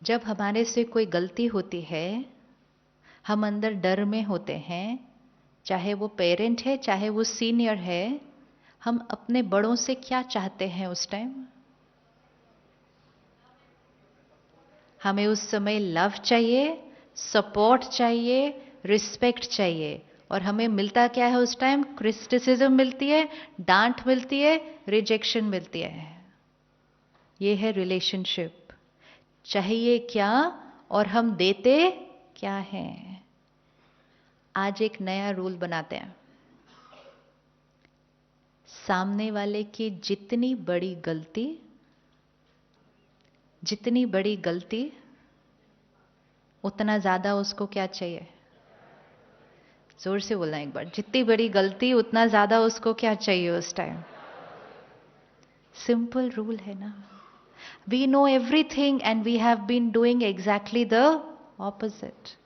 जब हमारे से कोई गलती होती है, हम अंदर डर में होते हैं, चाहे वो पेरेंट है, चाहे वो सीनियर है। हम अपने बड़ों से क्या चाहते हैं उस टाइम? हमें उस समय लव चाहिए, सपोर्ट चाहिए, रिस्पेक्ट चाहिए। और हमें मिलता क्या है उस टाइम? क्रिटिसिज्म मिलती है, डांट मिलती है, रिजेक्शन मिलती है। ये है रिलेशनशिप। चाहिए क्या और हम देते क्या हैं? आज एक नया रूल बनाते हैं। सामने वाले की जितनी बड़ी गलती उतना ज्यादा उसको क्या चाहिए? जोर से बोलना एक बार। जितनी बड़ी गलती उतना ज्यादा उसको क्या चाहिए उस टाइम? सिंपल रूल है ना। We know everything and we have been doing exactly the opposite.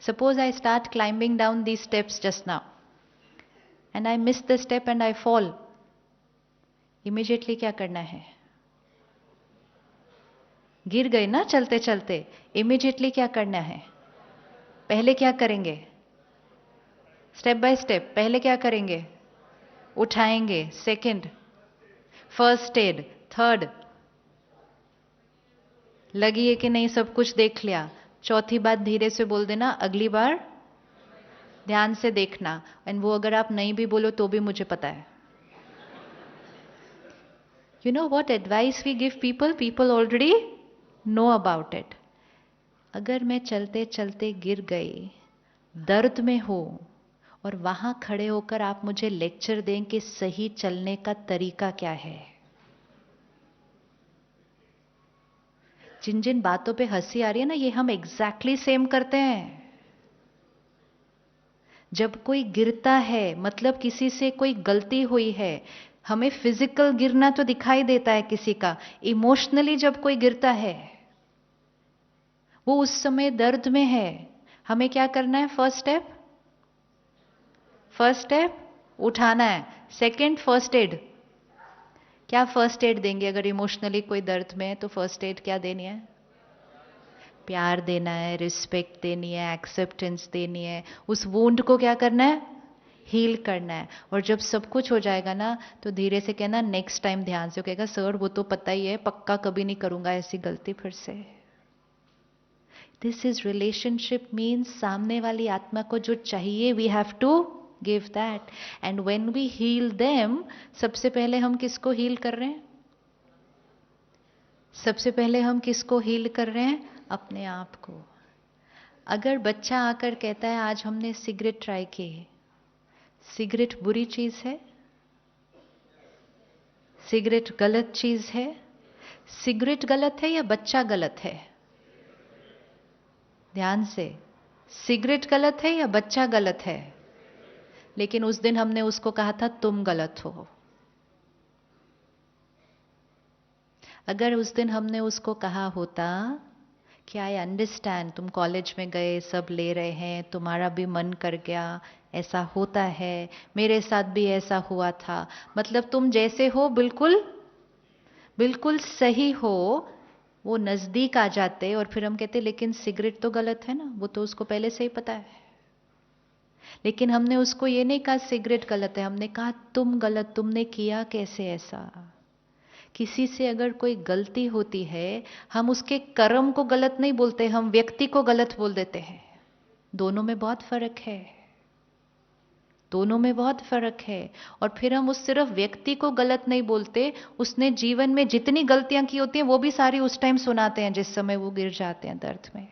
Suppose I start climbing down these steps just now and I miss the step and I fall. Immediately क्या करना है? गिर गए ना चलते चलते, इमीडिएटली क्या करना है? पहले क्या करेंगे? स्टेप बाय स्टेप पहले क्या करेंगे? उठाएंगे। Second, first aid. थर्ड, लगी है कि नहीं सब कुछ देख लिया। चौथी बात धीरे से बोल देना, अगली बार ध्यान से देखना। एंड वो अगर आप नहीं भी बोलो तो भी मुझे पता है। You know what advice we give people? People already know about it. अगर मैं चलते चलते गिर गई, दर्द में हो, और वहां खड़े होकर आप मुझे लेक्चर दें कि सही चलने का तरीका क्या है। जिन जिन बातों पे हंसी आ रही है ना, ये हम एग्जैक्टली सेम करते हैं। जब कोई गिरता है मतलब किसी से कोई गलती हुई है। हमें फिजिकल गिरना तो दिखाई देता है किसी का, इमोशनली जब कोई गिरता है, वो उस समय दर्द में है। हमें क्या करना है? फर्स्ट स्टेप उठाना है। Second, first aid. क्या फर्स्ट एड देंगे? अगर इमोशनली कोई दर्द में है तो फर्स्ट एड क्या देनी है? प्यार देना है, रिस्पेक्ट देनी है, एक्सेप्टेंस देनी है। उस वुंड को क्या करना है? हील करना है। और जब सब कुछ हो जाएगा ना, तो धीरे से कहना नेक्स्ट टाइम ध्यान से। कहेगा सर वो तो पता ही है, पक्का कभी नहीं करूंगा ऐसी गलती फिर से। This is relationship. मीन्स सामने वाली आत्मा को जो चाहिए we have to give that. And when we heal them, सबसे पहले हम किसको हील कर रहे हैं? सबसे पहले हम किसको हील कर रहे हैं? अपने आप को। अगर बच्चा आकर कहता है आज हमने सिगरेट ट्राई की, सिगरेट बुरी चीज है, सिगरेट गलत चीज है। सिगरेट गलत है या बच्चा गलत है? ध्यान से। सिगरेट गलत है या बच्चा गलत है? लेकिन उस दिन हमने उसको कहा था तुम गलत हो। अगर उस दिन हमने उसको कहा होता कि आई अंडरस्टैंड, तुम कॉलेज में गए, सब ले रहे हैं, तुम्हारा भी मन कर गया, ऐसा होता है, मेरे साथ भी ऐसा हुआ था, मतलब तुम जैसे हो बिल्कुल बिल्कुल सही हो, वो नजदीक आ जाते। और फिर हम कहते लेकिन सिगरेट तो गलत है ना, वो तो उसको पहले से ही पता है। लेकिन हमने उसको ये नहीं कहा सिगरेट गलत है, हमने कहा तुम गलत, तुमने किया कैसे ऐसा। किसी से अगर कोई गलती होती है, हम उसके कर्म को गलत नहीं बोलते, हम व्यक्ति को गलत बोल देते हैं। दोनों में बहुत फर्क है। दोनों में बहुत फर्क है। और फिर हम उस सिर्फ व्यक्ति को गलत नहीं बोलते, उसने जीवन में जितनी गलतियां की होती हैं वो भी सारी उस टाइम सुनाते हैं जिस समय वो गिर जाते हैं दर्द में।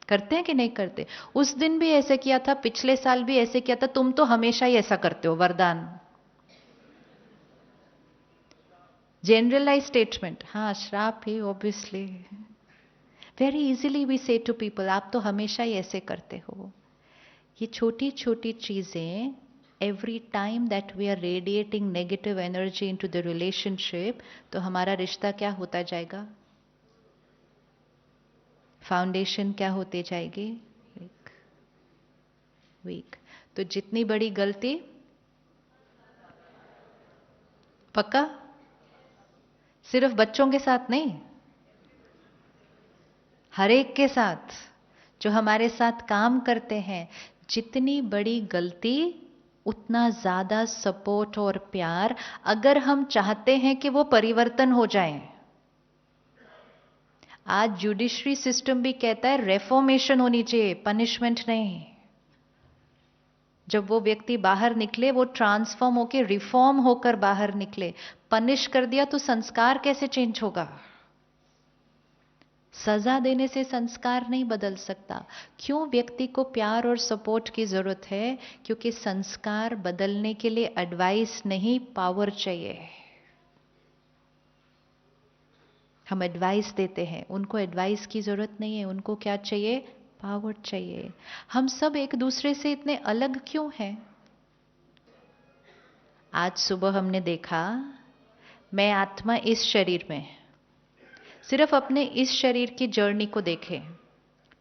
करते हैं कि नहीं करते? उस दिन भी ऐसे किया था, पिछले साल भी ऐसे किया था, तुम तो हमेशा ही ऐसा करते हो, वरदान। जनरलाइज स्टेटमेंट, हाँ श्राप ही ऑब्वियसली। वेरी इजीली वी से टू पीपल आप तो हमेशा ही ऐसे करते हो। ये छोटी छोटी चीजें, every time that we are radiating negative energy into the relationship, तो हमारा रिश्ता क्या होता जाएगा? फाउंडेशन क्या होते जाएगी? वीक। वीक। तो जितनी बड़ी गलती, पक्का सिर्फ बच्चों के साथ नहीं, हर एक के साथ, जो हमारे साथ काम करते हैं। जितनी बड़ी गलती उतना ज्यादा सपोर्ट और प्यार, अगर हम चाहते हैं कि वो परिवर्तन हो जाए। आज जुडिशरी सिस्टम भी कहता है रेफॉर्मेशन होनी चाहिए, पनिशमेंट नहीं। जब वो व्यक्ति बाहर निकले, वो ट्रांसफॉर्म होकर रिफॉर्म होकर बाहर निकले। पनिश कर दिया तो संस्कार कैसे चेंज होगा? सजा देने से संस्कार नहीं बदल सकता। क्यों व्यक्ति को प्यार और सपोर्ट की जरूरत है? क्योंकि संस्कार बदलने के लिए एडवाइस नहीं, पावर चाहिए। हम एडवाइस देते हैं, उनको एडवाइस की जरूरत नहीं है, उनको क्या चाहिए? पावर चाहिए। हम सब एक दूसरे से इतने अलग क्यों हैं? आज सुबह हमने देखा, मैं आत्मा इस शरीर में, सिर्फ अपने इस शरीर की जर्नी को देखें।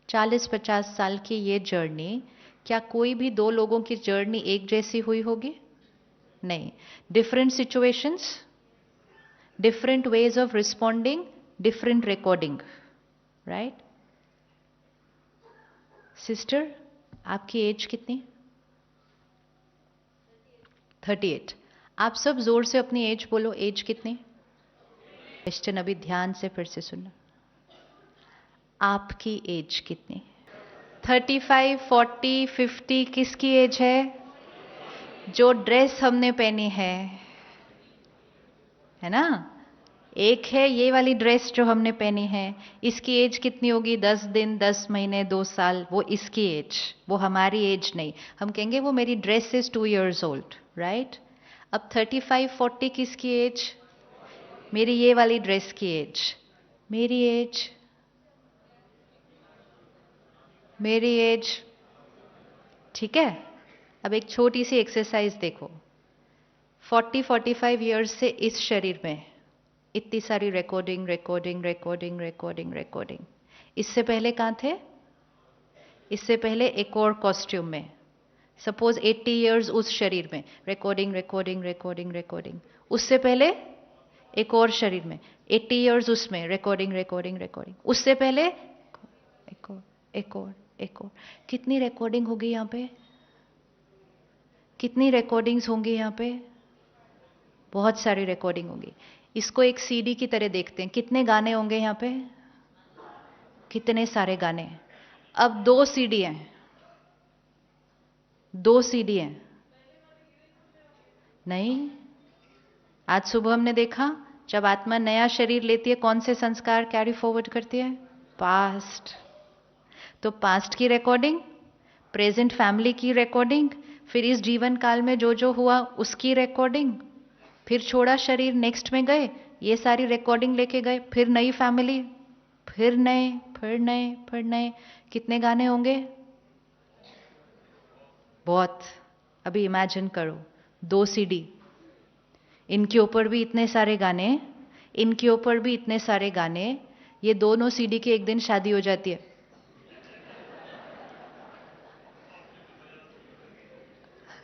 40-50 साल की ये जर्नी, क्या कोई भी दो लोगों की जर्नी एक जैसी हुई होगी? नहीं। Different situations, different ways of responding, different recording, right? Sister, आपकी एज कितनी? 38। आप सब जोर से अपनी एज बोलो, एज कितनी? क्वेश्चन अभी ध्यान से फिर से सुनना। आपकी एज कितनी? 35, 40, 50, किसकी एज है? जो ड्रेस हमने पहनी है ना? एक है ये वाली ड्रेस जो हमने पहनी है, इसकी एज कितनी होगी? 10 दिन, 10 महीने, 2 साल, वो इसकी एज, वो हमारी एज नहीं। हम कहेंगे वो मेरी dress is 2 years old, right? अब 35, 40 किसकी एज? मेरी ये वाली ड्रेस की एज। मेरी एज, मेरी एज, ठीक है? अब एक छोटी सी एक्सरसाइज देखो। 40-45 ईयर्स से इस शरीर में इतनी सारी recording recording recording recording recording. इससे पहले कहाँ थे? इससे पहले एक और कॉस्ट्यूम में, सपोज 80 ईयर्स उस शरीर में, रिकॉर्डिंग रिकॉर्डिंग रिकॉर्डिंग रिकॉर्डिंग। उससे पहले एक और शरीर में, 80 ईयर्स उसमें, रिकॉर्डिंग रिकॉर्डिंग रिकॉर्डिंग। उससे पहले एक और, एक और, एक और। कितनी रिकॉर्डिंग होगी यहाँ पे? कितनी रिकॉर्डिंग्स होंगी यहाँ पे? बहुत सारी रिकॉर्डिंग होगी। इसको एक सीडी की तरह देखते हैं, कितने गाने होंगे यहाँ पे? कितने सारे गाने। अब 2 सीडी हैं, 2 सीडी हैं। नहीं, आज सुबह हमने देखा, जब आत्मा नया शरीर लेती है, कौन से संस्कार कैरी फॉरवर्ड करती है? पास्ट। तो पास्ट की रिकॉर्डिंग, प्रेजेंट फैमिली की रिकॉर्डिंग, फिर इस जीवन काल में जो जो हुआ उसकी रिकॉर्डिंग, फिर छोड़ा शरीर, नेक्स्ट में गए, ये सारी रिकॉर्डिंग लेके गए, फिर नई फैमिली, फिर नए, फिर नए, फिर नए। कितने गाने होंगे? बहुत। अभी इमेजिन करो, 2 सीडी, इनके ऊपर भी इतने सारे गाने, इनके ऊपर भी इतने सारे गाने। ये दोनों सीडी की एक दिन शादी हो जाती है।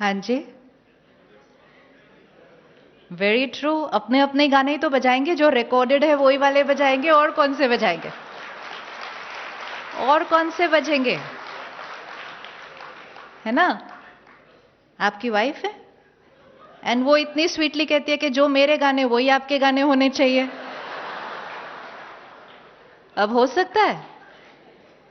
हाँ जी, वेरी ट्रू। अपने अपने गाने ही तो बजाएंगे, जो रिकॉर्डेड है वही वाले बजाएंगे, और कौन से बजाएंगे? और कौन से बजेंगे? है ना? आपकी वाइफ है, एंड वो इतनी स्वीटली कहती है कि जो मेरे गाने वही आपके गाने होने चाहिए। अब हो सकता है?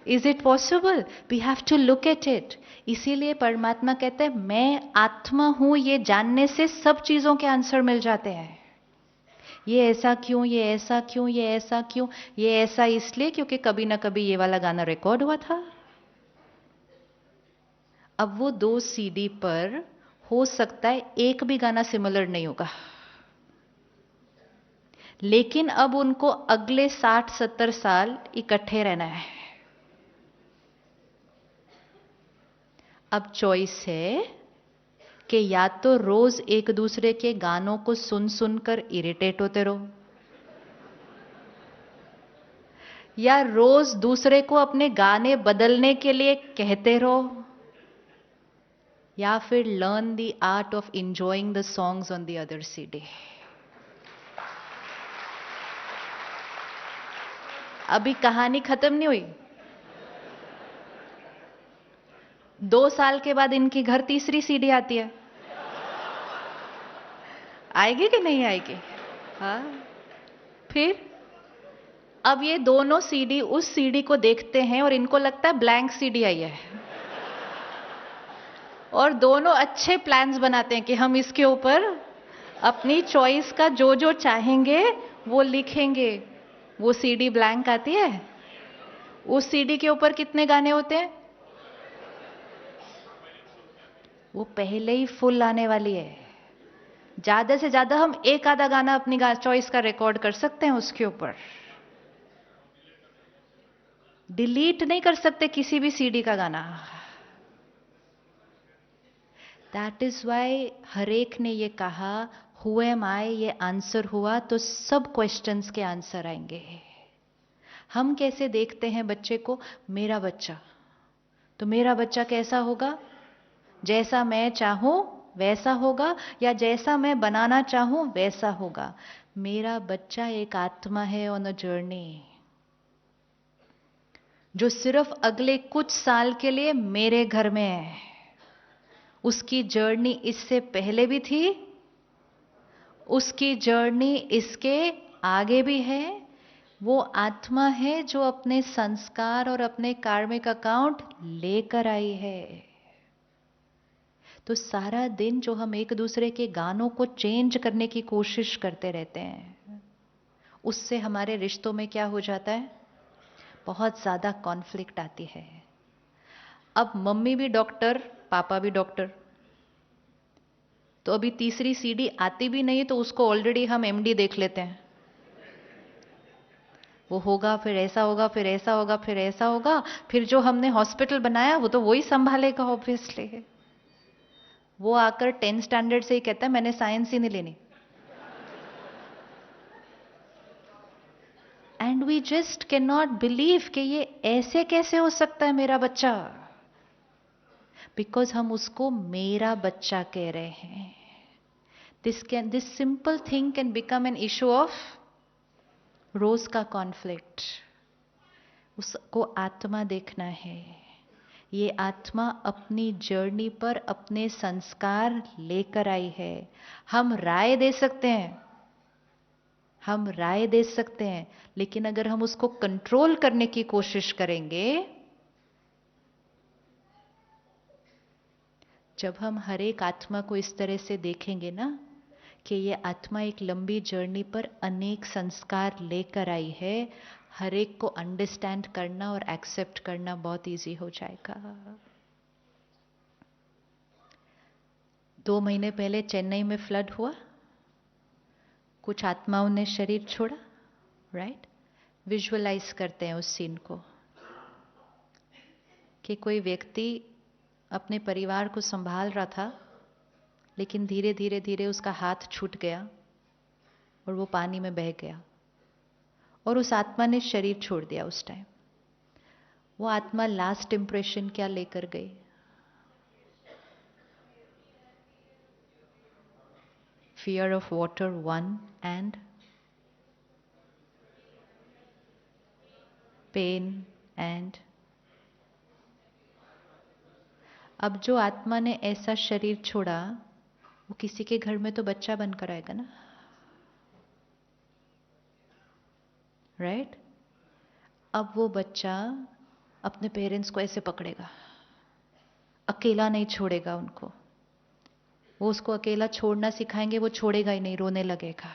Is it possible? We have to look at it. इसीलिए परमात्मा कहते हैं मैं आत्मा हूं, ये जानने से सब चीजों के आंसर मिल जाते हैं। ये ऐसा क्यों, ये ऐसा क्यों, ये ऐसा क्यों? ये ऐसा इसलिए क्योंकि कभी ना कभी ये वाला गाना रिकॉर्ड हुआ था। अब वो 2 सीडी पर हो सकता है एक भी गाना सिमिलर नहीं होगा, लेकिन अब उनको अगले 60-70 साल इकट्ठे रहना है। अब चॉइस है कि या तो रोज एक दूसरे के गानों को सुन सुनकर इरिटेट होते रहो, या रोज दूसरे को अपने गाने बदलने के लिए कहते रहो, या फिर learn the art of enjoying the songs on the other CD. अभी कहानी खत्म नहीं हुई। 2 साल के बाद इनके घर तीसरी सीडी आती है। आएगी कि नहीं आएगी? हाँ। फिर अब ये दोनों सीडी उस सीडी को देखते हैं और इनको लगता है ब्लैंक सीडी आई है, और दोनों अच्छे प्लान्स बनाते हैं कि हम इसके ऊपर अपनी चॉइस का जो जो चाहेंगे वो लिखेंगे। वो सीडी ब्लैंक आती है। उस सीडी के ऊपर कितने गाने होते हैं? वो पहले ही फुल आने वाली है। ज्यादा से ज्यादा हम एक आधा गाना अपनी चॉइस का रिकॉर्ड कर सकते हैं उसके ऊपर। डिलीट नहीं कर सकते किसी भी सीडी का गाना। दैट इज वाई हरेक ने ये कहा हु एम आई, ये आंसर हुआ तो सब क्वेश्चंस के आंसर आएंगे। हम कैसे देखते हैं बच्चे को? मेरा बच्चा, तो मेरा बच्चा कैसा होगा? जैसा मैं चाहूं वैसा होगा, या जैसा मैं बनाना चाहूं वैसा होगा? मेरा बच्चा एक आत्मा है ऑन अ जर्नी, जो सिर्फ अगले कुछ साल के लिए मेरे घर में है। उसकी जर्नी इससे पहले भी थी, उसकी जर्नी इसके आगे भी है। वो आत्मा है जो अपने संस्कार और अपने कार्मिक अकाउंट लेकर आई है। तो सारा दिन जो हम एक दूसरे के गानों को चेंज करने की कोशिश करते रहते हैं, उससे हमारे रिश्तों में क्या हो जाता है? बहुत ज्यादा कॉन्फ्लिक्ट आती है। अब मम्मी भी डॉक्टर, पापा भी डॉक्टर, तो अभी तीसरी सीडी आती भी नहीं तो उसको ऑलरेडी हम एमडी देख लेते हैं। वो होगा, फिर ऐसा होगा, फिर ऐसा होगा, फिर ऐसा होगा, फिर जो हमने हॉस्पिटल बनाया वो तो वही संभालेगा ऑब्वियसली। वो आकर 10th स्टैंडर्ड से ही कहता है मैंने साइंस ही नहीं लेनी। And we just can not believe कि ये ऐसे कैसे हो सकता है मेरा बच्चा, बिकॉज हम उसको मेरा बच्चा कह रहे हैं। This simple thing can become an issue of रोज का कॉन्फ्लिक्ट। उसको आत्मा देखना है। ये आत्मा अपनी जर्नी पर अपने संस्कार लेकर आई है। हम राय दे सकते हैं, हम राय दे सकते हैं, लेकिन अगर हम उसको कंट्रोल करने की कोशिश करेंगे, जब हम हर एक आत्मा को इस तरह से देखेंगे ना कि ये आत्मा एक लंबी जर्नी पर अनेक संस्कार लेकर आई है, हर एक को अंडरस्टैंड करना और एक्सेप्ट करना बहुत इजी हो जाएगा। 2 महीने पहले चेन्नई में फ्लड हुआ, कुछ आत्माओं ने शरीर छोड़ा, राइट? विजुअलाइज करते हैं उस सीन को कि कोई व्यक्ति अपने परिवार को संभाल रहा था, लेकिन धीरे धीरे धीरे उसका हाथ छूट गया और वो पानी में बह गया, और उस आत्मा ने शरीर छोड़ दिया। उस टाइम वो आत्मा लास्ट इंप्रेशन क्या लेकर गई? Fear of water 1 and pain and. अब जो आत्मा ने ऐसा शरीर छोड़ा वो किसी के घर में तो बच्चा बनकर आएगा ना, राइट? अब वो बच्चा अपने पेरेंट्स को ऐसे पकड़ेगा, अकेला नहीं छोड़ेगा उनको। वो उसको अकेला छोड़ना सिखाएंगे, वो छोड़ेगा ही नहीं, रोने लगेगा।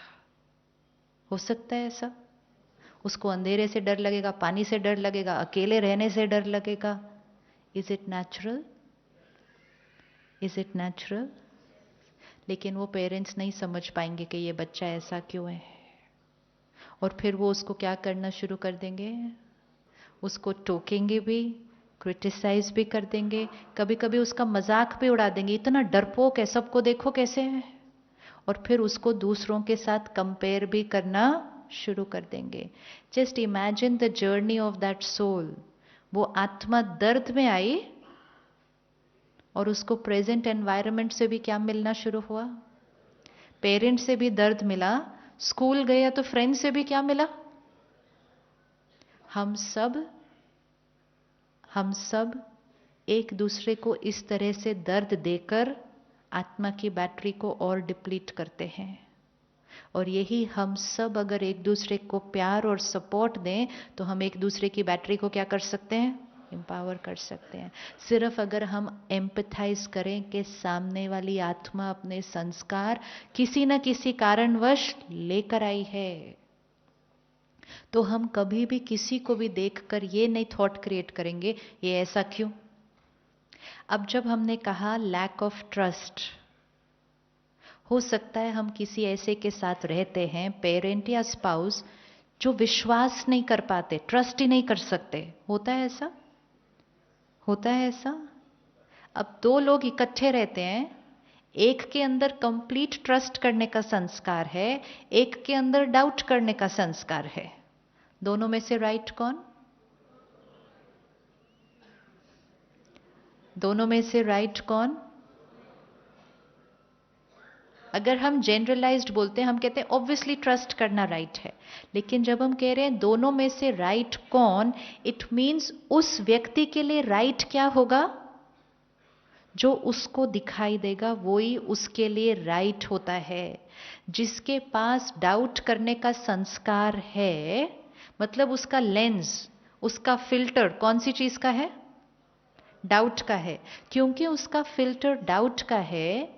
हो सकता है ऐसा? उसको अंधेरे से डर लगेगा, पानी से डर लगेगा, अकेले रहने से डर लगेगा। Is it natural? Is it natural? लेकिन वो पेरेंट्स नहीं समझ पाएंगे कि ये बच्चा ऐसा क्यों है, और फिर वो उसको क्या करना शुरू कर देंगे? उसको टोकेंगे भी, क्रिटिसाइज भी कर देंगे, कभी कभी उसका मजाक भी उड़ा देंगे, इतना डरपोक है, सबको देखो कैसे है, और फिर उसको दूसरों के साथ कंपेयर भी करना शुरू कर देंगे। Just imagine the journey of that soul. वो आत्मा दर्द में आई और उसको प्रेजेंट एनवायरनमेंट से भी क्या मिलना शुरू हुआ? पेरेंट से भी दर्द मिला, स्कूल गया तो फ्रेंड से भी क्या मिला? हम सब एक दूसरे को इस तरह से दर्द देकर आत्मा की बैटरी को और डिप्लीट करते हैं। और यही हम सब अगर एक दूसरे को प्यार और सपोर्ट दें तो हम एक दूसरे की बैटरी को क्या कर सकते हैं? एम्पावर कर सकते हैं। सिर्फ अगर हम एम्पथाइज करें कि सामने वाली आत्मा अपने संस्कार किसी न किसी कारणवश लेकर आई है, तो हम कभी भी किसी को भी देखकर ये नहीं थॉट क्रिएट करेंगे ये ऐसा क्यों। अब जब हमने कहा लैक ऑफ ट्रस्ट, हो सकता है हम किसी ऐसे के साथ रहते हैं, पेरेंट या स्पाउस, जो विश्वास नहीं कर पाते, ट्रस्ट ही नहीं कर सकते। होता है ऐसा? होता है ऐसा? अब दो लोग इकट्ठे रहते हैं, एक के अंदर कंप्लीट ट्रस्ट करने का संस्कार है, एक के अंदर डाउट करने का संस्कार है। दोनों में से राइट कौन? दोनों में से राइट कौन? अगर हम जनरलाइज्ड बोलते हैं, हम कहते हैं ऑब्वियसली ट्रस्ट करना राइट है, लेकिन जब हम कह रहे हैं दोनों में से राइट कौन, इट मीन्स उस व्यक्ति के लिए राइट क्या होगा? जो उसको दिखाई देगा वही उसके लिए राइट होता है। जिसके पास डाउट करने का संस्कार है, मतलब उसका लेंस, उसका फिल्टर कौन सी चीज का है? डाउट का है। क्योंकि उसका फिल्टर डाउट का है,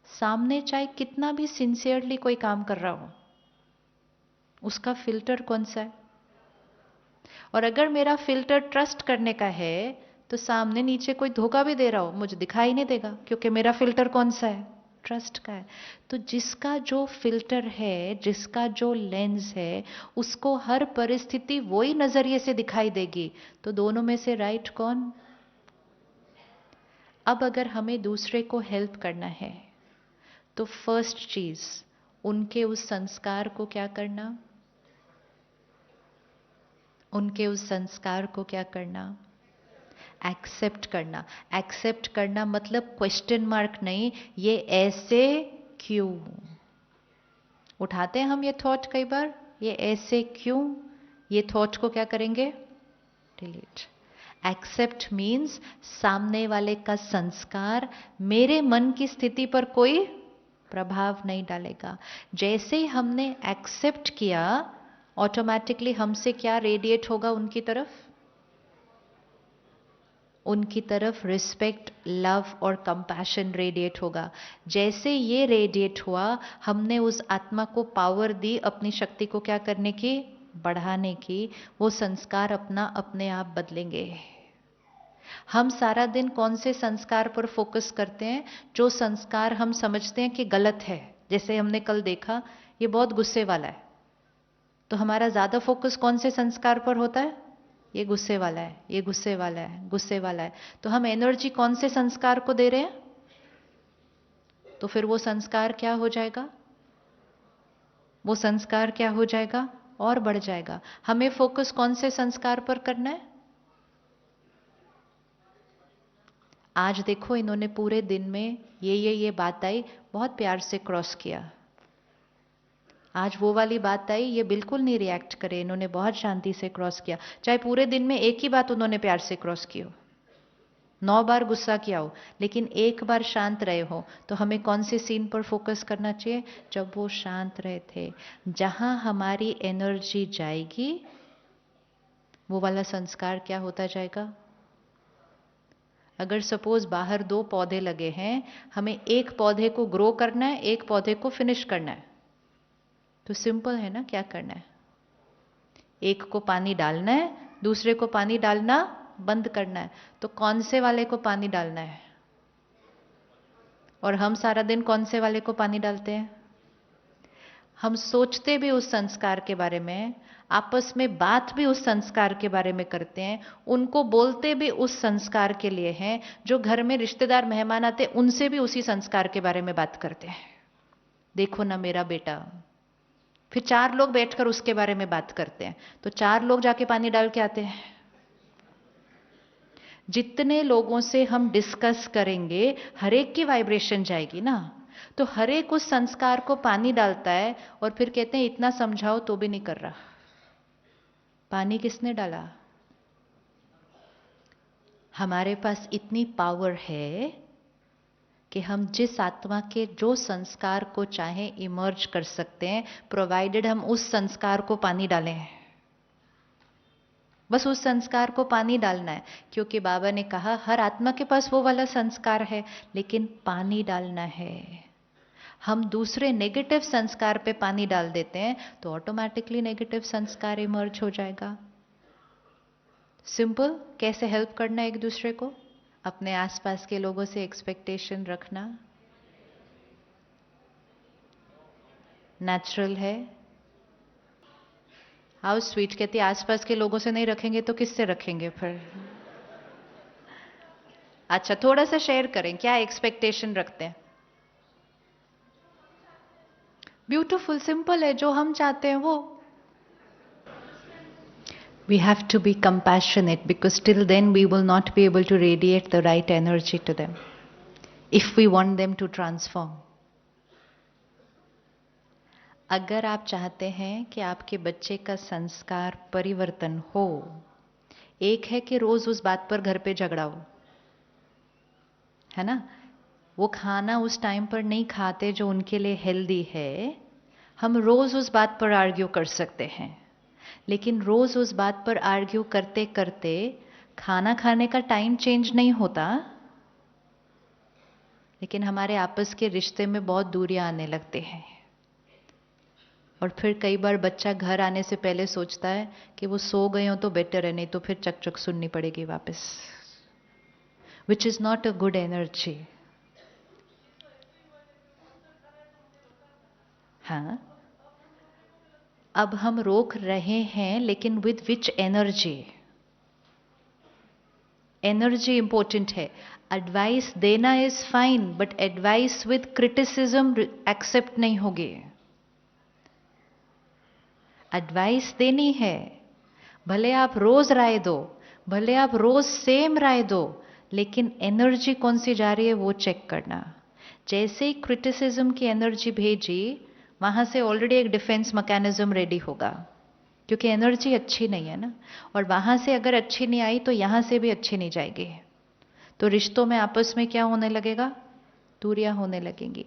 सामने चाहे कितना भी सिंसियरली कोई काम कर रहा हो, उसका फिल्टर कौन सा है? और अगर मेरा फिल्टर ट्रस्ट करने का है, तो सामने नीचे कोई धोखा भी दे रहा हो मुझे दिखाई नहीं देगा, क्योंकि मेरा फिल्टर कौन सा है? ट्रस्ट का है। तो जिसका जो फिल्टर है, जिसका जो लेंस है, उसको हर परिस्थिति वही नजरिए से दिखाई देगी। तो दोनों में से राइट कौन? अब अगर हमें दूसरे को हेल्प करना है, तो फर्स्ट चीज उनके उस संस्कार को क्या करना? उनके उस संस्कार को क्या करना? एक्सेप्ट करना। एक्सेप्ट करना मतलब क्वेश्चन मार्क नहीं, ये ऐसे क्यों? उठाते हैं हम ये थॉट कई बार, ये ऐसे क्यों? ये थॉट को क्या करेंगे? डिलीट। एक्सेप्ट मीन्स सामने वाले का संस्कार मेरे मन की स्थिति पर कोई प्रभाव नहीं डालेगा। जैसे ही हमने एक्सेप्ट किया, ऑटोमेटिकली हमसे क्या रेडिएट होगा उनकी तरफ? उनकी तरफ रिस्पेक्ट, लव और कंपैशन रेडिएट होगा। जैसे ये रेडिएट हुआ, हमने उस आत्मा को पावर दी अपनी शक्ति को क्या करने की? बढ़ाने की। वो संस्कार अपना अपने आप बदलेंगे। हम सारा दिन कौन से संस्कार पर फोकस करते हैं? जो संस्कार हम समझते हैं कि गलत है। जैसे हमने कल देखा, ये बहुत गुस्से वाला है, तो हमारा ज्यादा फोकस कौन से संस्कार पर होता है? ये गुस्से वाला है, ये गुस्से वाला है, गुस्से वाला है। तो हम एनर्जी कौन से संस्कार को दे रहे हैं? तो फिर वो संस्कार क्या हो जाएगा? वो संस्कार क्या हो जाएगा? और बढ़ जाएगा। हमें फोकस कौन से संस्कार पर करना है? आज देखो, इन्होंने पूरे दिन में ये बात आई, बहुत प्यार से क्रॉस किया। आज वो वाली बात आई, ये बिल्कुल नहीं रिएक्ट करे, इन्होंने बहुत शांति से क्रॉस किया। चाहे पूरे दिन में एक ही बात उन्होंने प्यार से क्रॉस की हो, 9 बार गुस्सा किया हो, लेकिन एक बार शांत रहे हो। तो हमें कौन से सीन पर फोकस करना चाहिए? जब वो शांत रहे थे। जहां हमारी एनर्जी जाएगी, वो वाला संस्कार क्या होता जाएगा? अगर सपोज बाहर 2 पौधे लगे हैं, हमें एक पौधे को ग्रो करना है, एक पौधे को फिनिश करना है, तो सिंपल है ना, क्या करना है? एक को पानी डालना है, दूसरे को पानी डालना बंद करना है। तो कौन से वाले को पानी डालना है? और हम सारा दिन कौन से वाले को पानी डालते हैं? हम सोचते भी उस संस्कार के बारे में, आपस में बात भी उस संस्कार के बारे में करते हैं, उनको बोलते भी उस संस्कार के लिए हैं। जो घर में रिश्तेदार मेहमान आते, उनसे भी उसी संस्कार के बारे में बात करते हैं। देखो ना मेरा बेटा। फिर 4 लोग बैठकर उसके बारे में बात करते हैं, तो 4 लोग जाके पानी डाल के आते हैं। जितने लोगों से हम डिस्कस करेंगे, हर एक की वाइब्रेशन जाएगी ना। तो हर एक उस संस्कार को पानी डालता है, और फिर कहते हैं इतना समझाओ तो भी नहीं कर रहा। पानी किसने डाला? हमारे पास इतनी पावर है कि हम जिस आत्मा के जो संस्कार को चाहें इमर्ज कर सकते हैं, प्रोवाइडेड हम उस संस्कार को पानी डालें। बस उस संस्कार को पानी डालना है, क्योंकि बाबा ने कहा हर आत्मा के पास वो वाला संस्कार है, लेकिन पानी डालना है। हम दूसरे नेगेटिव संस्कार पे पानी डाल देते हैं तो ऑटोमेटिकली नेगेटिव संस्कार इमर्ज हो जाएगा। सिंपल, कैसे हेल्प करना एक दूसरे को? अपने आसपास के लोगों से एक्सपेक्टेशन रखना नेचुरल है। हाउ स्वीट, कहती आसपास के लोगों से नहीं रखेंगे तो किससे रखेंगे फिर? अच्छा, थोड़ा सा शेयर करें, क्या एक्सपेक्टेशन रखते हैं? ब्यूटीफुल, सिंपल है, जो हम चाहते हैं वो। We have to be compassionate because till then we will not be able to radiate the right energy to them if we want them to transform. अगर आप चाहते हैं कि आपके बच्चे का संस्कार परिवर्तन हो, एक है कि रोज उस बात पर घर पे झगड़ा हो, है ना? वो खाना उस टाइम पर नहीं खाते जो उनके लिए हेल्दी है, हम रोज उस बात पर आर्ग्यू कर सकते हैं, लेकिन रोज उस बात पर आर्ग्यू करते करते खाना खाने का टाइम चेंज नहीं होता, लेकिन हमारे आपस के रिश्ते में बहुत दूरियां आने लगते हैं। और फिर कई बार बच्चा घर आने से पहले सोचता है कि वो सो गए हो तो बेटर है, नहीं तो फिर चक चक सुननी पड़ेगी वापस, which is not a good energy. हाँ, अब हम रोक रहे हैं, लेकिन with which energy? Energy important है। एडवाइस देना is fine, but advice with criticism accept नहीं होगी। एडवाइस देनी है, भले आप रोज राय दो, भले आप रोज सेम राय दो, लेकिन एनर्जी कौन सी जा रही है वो चेक करना। जैसे ही क्रिटिसिज्म की एनर्जी भेजी, वहां से ऑलरेडी एक डिफेंस मैकेनिज्म रेडी होगा, क्योंकि एनर्जी अच्छी नहीं है ना। और वहां से अगर अच्छी नहीं आई तो यहां से भी अच्छी नहीं जाएगी, तो रिश्तों में आपस में क्या होने लगेगा? दूरियां होने लगेंगी।